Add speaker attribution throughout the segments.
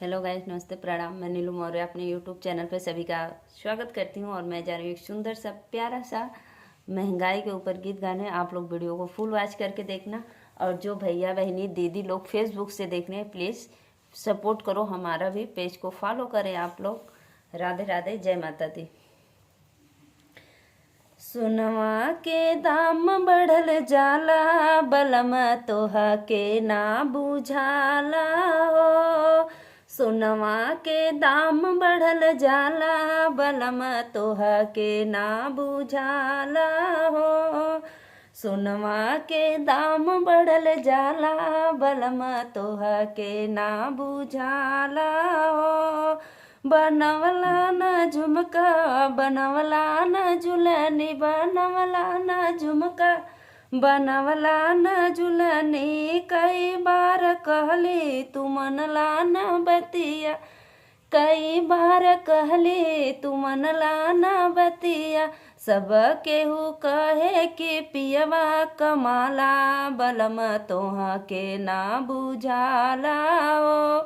Speaker 1: Hello guys, नमस्ते, प्रणाम। मैं नीलू मौर्य अपने यूट्यूब चैनल पे सभी का स्वागत करती हूँ। और मैं जा रही हूँ एक सुंदर सा प्यारा सा महंगाई के ऊपर गीत गाने। आप लोग वीडियो को फुल वॉच करके देखना। और जो भैया बहनी दीदी लोग फेसबुक से देख रहे हैं, प्लीज़ सपोर्ट करो, हमारा भी पेज को फॉलो करें आप लोग। राधे राधे, जय माता दी। सुनवा के दाम बढ़ल जाला, बलम तोहा के ना बुझाला हो। सोनवा के दाम बढ़ल जाला, बलम तोहा के ना बुझाला हो। सोनवा के दाम बढ़ल जाला, बलम तोहा के ना बुझाला हो। बनवला न झुमका, बनवला न झुलनी, बनवला न झुमका, बनवला न झुलनी। कई बार कहली तू मनला न बतिया, कई बार कहली तू मनला न बतिया। सब केहू कहे कि पियवा कमाला, बलम तोहा के ना बुझाला ओ।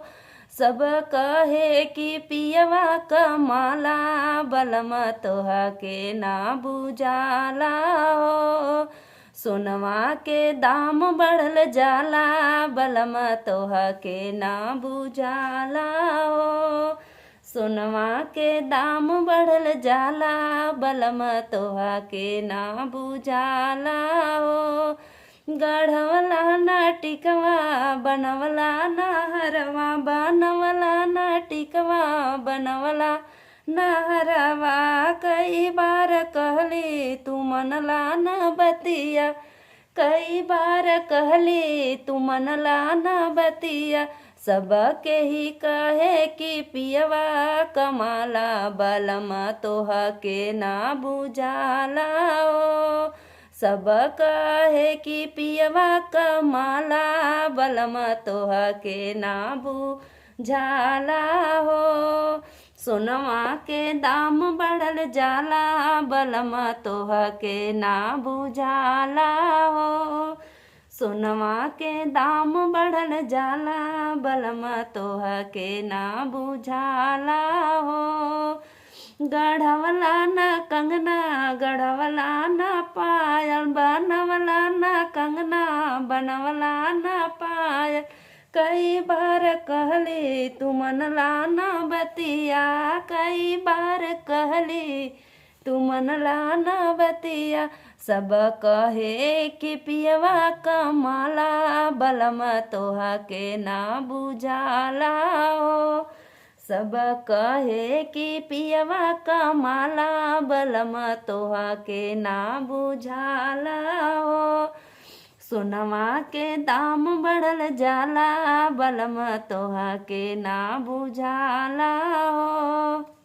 Speaker 1: सब कहे कि पियवा कमाला, बलम तोहा के ना बुझाला हो। सोनवा के दाम बढ़ल जाला, बलम तोहा के ना बुझाला हो। सोनवा के दाम बढ़ल जाला, बलम तोहा के ना बुझाला हो। गढ़वला न टिकवा, बनवला न हरवा, बनवला न टिकवा, बनवला न हरवा। कई बार कहली तू मनला न बतिया, कई बार कहली तू मनला न बतिया। सब के ही कहे कि पियवा कमाला, बलम तोहा के ना बुझाला ओ। सब कहे कि पियवा कमाला, बलम तोहा के ना बुझाला हो। सोनवा के दाम बढ़ल जाला, बलम तोहा के ना बुझाला हो। सोनवा के दाम बढ़ल जाला, बलम तोहा के ना बुझाला हो। गढ़वला न कंगना, गढ़वला न पायल, बनवला न कंगना, बनवला न पायल। कई बार कहली तू मनला न बतिया, कई बार कहली तू मनला न बतिया। सब कहे कि पियवा कमाला, बलम तोहा के ना बुझाला हो। सब कहे कि पियवा कमाला, बलम तोहा के ना बुझाला हो। सोनवा के दाम बढ़ल जाला, बलम तोहा के ना बुझाला हो।